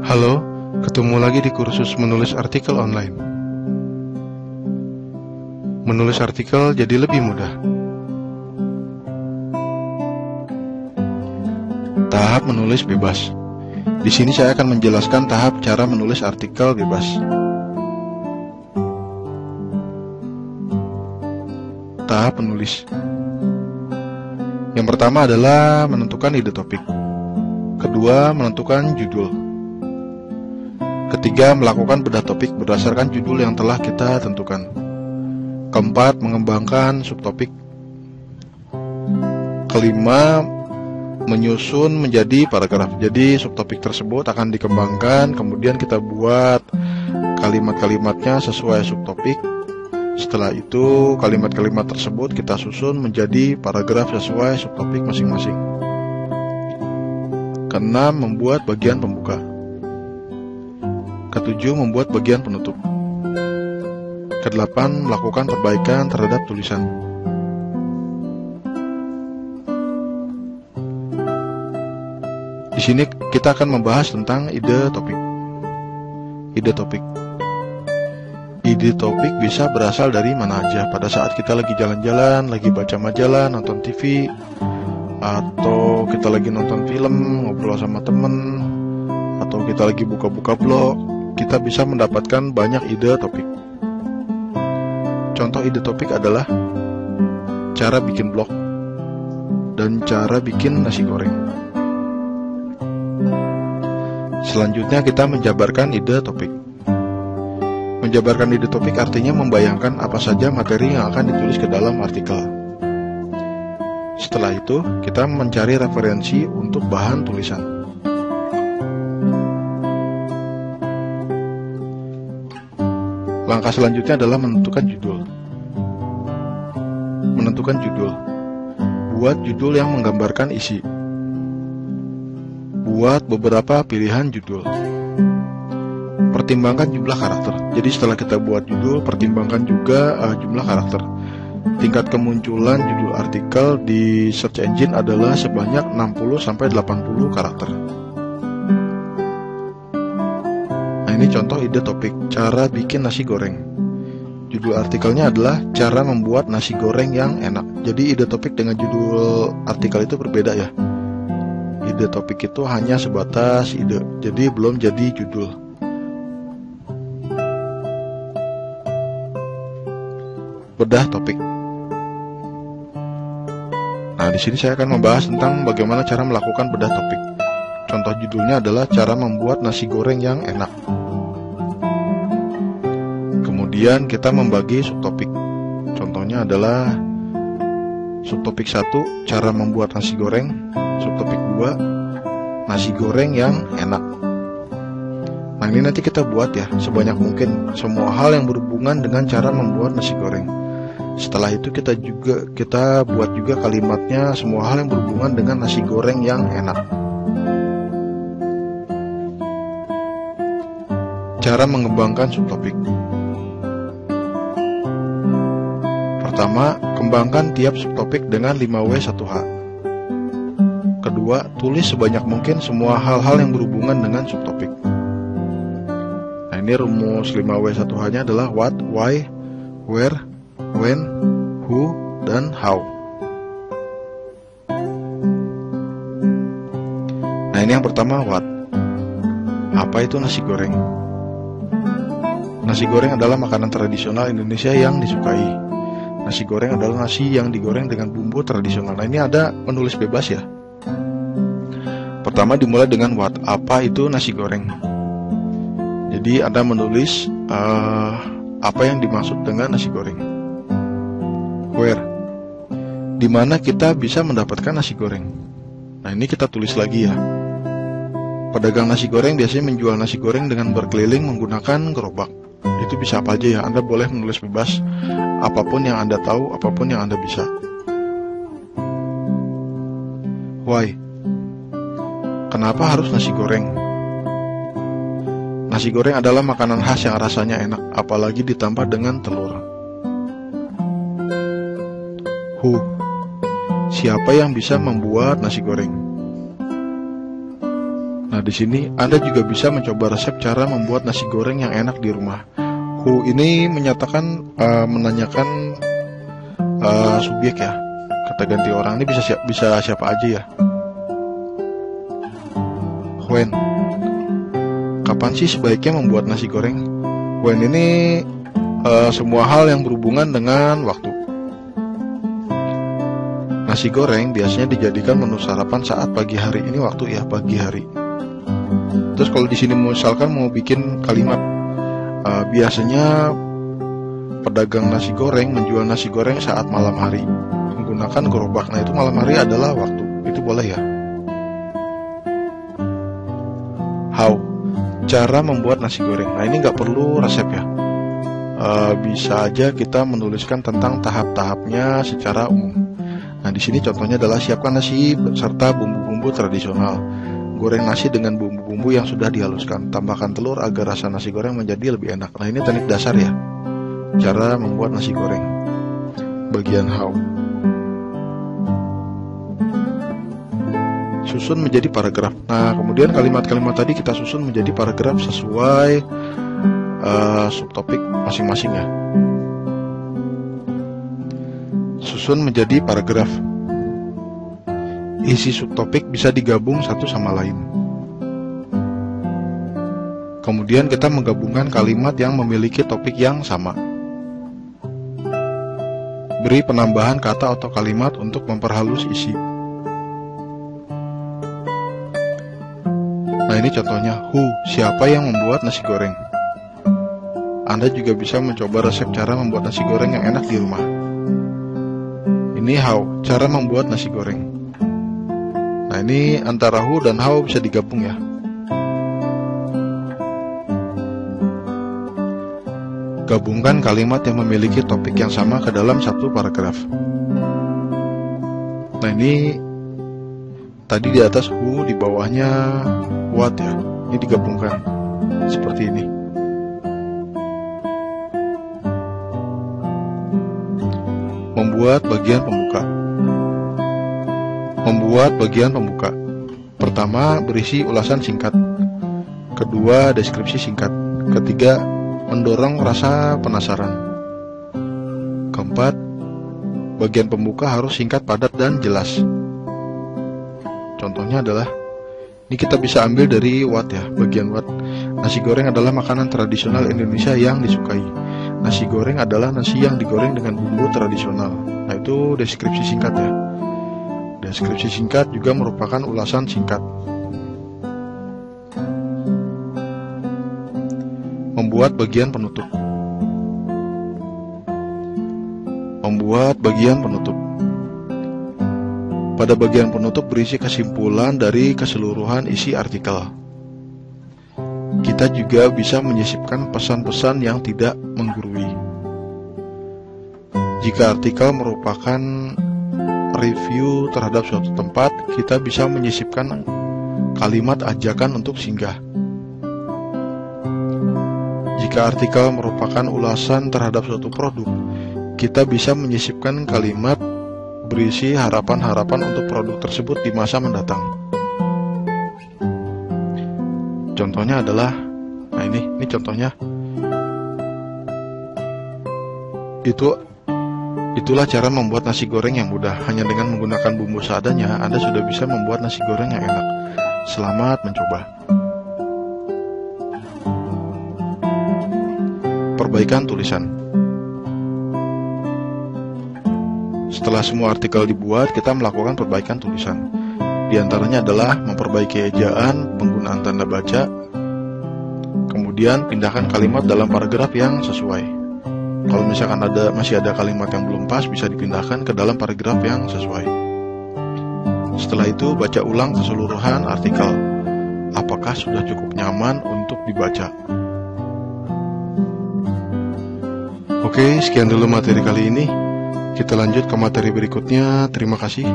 Halo, ketemu lagi di kursus menulis artikel online. Menulis artikel jadi lebih mudah. Tahap menulis bebas. Di sini saya akan menjelaskan tahap cara menulis artikel bebas. Tahap menulis. Yang pertama adalah menentukan ide topik. Kedua, menentukan judul. Ketiga, melakukan bedah topik berdasarkan judul yang telah kita tentukan. Keempat, mengembangkan subtopik. Kelima, menyusun menjadi paragraf. Jadi subtopik tersebut akan dikembangkan, kemudian kita buat kalimat-kalimatnya sesuai subtopik. Setelah itu, kalimat-kalimat tersebut kita susun menjadi paragraf sesuai subtopik masing-masing. Keenam, membuat bagian pembuka. Ketujuh, membuat bagian penutup. Kedelapan, melakukan perbaikan terhadap tulisan. Di sini kita akan membahas tentang ide topik. Ide topik. Ide topik bisa berasal dari mana aja. Pada saat kita lagi jalan-jalan, lagi baca majalah, nonton TV, atau kita lagi nonton film, ngobrol sama temen, atau kita lagi buka-buka blog, kita bisa mendapatkan banyak ide topik. Contoh ide topik adalah cara bikin blog dan cara bikin nasi goreng. Selanjutnya kita menjabarkan ide topik. Menjabarkan ide topik artinya membayangkan apa saja materi yang akan ditulis ke dalam artikel. Setelah itu, kita mencari referensi untuk bahan tulisan. Langkah selanjutnya adalah menentukan judul. Menentukan judul. Buat judul yang menggambarkan isi. Buat beberapa pilihan judul. Pertimbangkan jumlah karakter. Jadi setelah kita buat judul, pertimbangkan juga jumlah karakter. Tingkat kemunculan judul artikel di search engine adalah sebanyak 60-80 karakter. Ini contoh ide topik, cara bikin nasi goreng. Judul artikelnya adalah cara membuat nasi goreng yang enak. Jadi ide topik dengan judul artikel itu berbeda ya. Ide topik itu hanya sebatas ide, jadi belum jadi judul. Bedah topik. Nah, di sini saya akan membahas tentang bagaimana cara melakukan bedah topik. Contoh judulnya adalah cara membuat nasi goreng yang enak. Kemudian kita membagi subtopik. Contohnya adalah subtopik 1, cara membuat nasi goreng. Subtopik 2, nasi goreng yang enak. Nah, ini nanti kita buat ya, sebanyak mungkin semua hal yang berhubungan dengan cara membuat nasi goreng. Setelah itu kita buat juga kalimatnya semua hal yang berhubungan dengan nasi goreng yang enak. Cara mengembangkan subtopik. Pertama, kembangkan tiap subtopik dengan 5W1H. Kedua, tulis sebanyak mungkin semua hal-hal yang berhubungan dengan subtopik. Nah, ini rumus 5W1H-nya adalah what, why, where, when, who, dan how. Nah, ini yang pertama, what. Apa itu nasi goreng? Nasi goreng adalah makanan tradisional Indonesia yang disukai. Nasi goreng adalah nasi yang digoreng dengan bumbu tradisional. Nah, ini ada menulis bebas ya. Pertama dimulai dengan what. Apa itu nasi goreng? Jadi Anda menulis apa yang dimaksud dengan nasi goreng. Where. Di mana kita bisa mendapatkan nasi goreng? Nah, ini kita tulis lagi ya. Pedagang nasi goreng biasanya menjual nasi goreng dengan berkeliling menggunakan gerobak. Itu bisa apa aja ya, Anda boleh menulis bebas apapun yang Anda tahu, apapun yang Anda bisa. Why? Kenapa harus nasi goreng? Nasi goreng adalah makanan khas yang rasanya enak, apalagi ditambah dengan telur. Who? Siapa yang bisa membuat nasi goreng? Nah, Nah, di sini Anda juga bisa mencoba resep cara membuat nasi goreng yang enak di rumah. Who ini menanyakan subjek ya, kata ganti orang. Ini bisa siapa aja ya. When, kapan sih sebaiknya membuat nasi goreng? When ini semua hal yang berhubungan dengan waktu. Nasi goreng biasanya dijadikan menu sarapan saat pagi hari. Ini waktu ya, pagi hari. Terus kalau di sini misalkan mau bikin kalimat, biasanya pedagang nasi goreng menjual nasi goreng saat malam hari menggunakan gerobak. Nah, itu malam hari adalah waktu. Itu boleh ya. How, cara membuat nasi goreng. Nah, ini nggak perlu resep ya. Bisa aja kita menuliskan tentang tahap-tahapnya secara umum. Nah, di sini contohnya adalah siapkan nasi serta bumbu-bumbu tradisional. Goreng nasi dengan bumbu-bumbu yang sudah dihaluskan. Tambahkan telur agar rasa nasi goreng menjadi lebih enak. Nah, ini teknik dasar ya, cara membuat nasi goreng. Bagian how. Susun menjadi paragraf. Nah, kemudian kalimat-kalimat tadi kita susun menjadi paragraf sesuai subtopik masing-masing ya. Susun menjadi paragraf. Isi subtopik bisa digabung satu sama lain. Kemudian kita menggabungkan kalimat yang memiliki topik yang sama. Beri penambahan kata atau kalimat untuk memperhalus isi. Nah, ini contohnya. Who, siapa yang membuat nasi goreng? Anda juga bisa mencoba resep cara membuat nasi goreng yang enak di rumah. Ini how, cara membuat nasi goreng. Nah, ini antara who dan how bisa digabung ya. Gabungkan kalimat yang memiliki topik yang sama ke dalam satu paragraf. Nah, ini tadi di atas who, di bawahnya what ya. Ini digabungkan seperti ini. Membuat bagian pembuka. Membuat bagian pembuka. Pertama, berisi ulasan singkat. Kedua, deskripsi singkat. Ketiga, mendorong rasa penasaran. Keempat, bagian pembuka harus singkat, padat, dan jelas. Contohnya adalah, ini kita bisa ambil dari what ya, bagian what. Nasi goreng adalah makanan tradisional Indonesia yang disukai. Nasi goreng adalah nasi yang digoreng dengan bumbu tradisional. Nah, itu deskripsi singkat ya. Deskripsi singkat juga merupakan ulasan singkat. Membuat bagian penutup. Membuat bagian penutup. Pada bagian penutup berisi kesimpulan dari keseluruhan isi artikel. Kita juga bisa menyisipkan pesan-pesan yang tidak menggurui. Jika artikel merupakan review terhadap suatu tempat, kita bisa menyisipkan kalimat ajakan untuk singgah. Jika artikel merupakan ulasan terhadap suatu produk, kita bisa menyisipkan kalimat berisi harapan-harapan untuk produk tersebut di masa mendatang. Contohnya adalah, nah ini contohnya. Itulah cara membuat nasi goreng yang mudah. Hanya dengan menggunakan bumbu seadanya, Anda sudah bisa membuat nasi goreng yang enak. Selamat mencoba. Perbaikan tulisan. Setelah semua artikel dibuat, kita melakukan perbaikan tulisan. Di antaranya adalah memperbaiki ejaan, penggunaan tanda baca, kemudian pindahkan kalimat dalam paragraf yang sesuai. Kalau misalkan masih ada kalimat yang belum pas, bisa dipindahkan ke dalam paragraf yang sesuai. Setelah itu, baca ulang keseluruhan artikel. Apakah sudah cukup nyaman untuk dibaca? Oke, sekian dulu materi kali ini. Kita lanjut ke materi berikutnya. Terima kasih.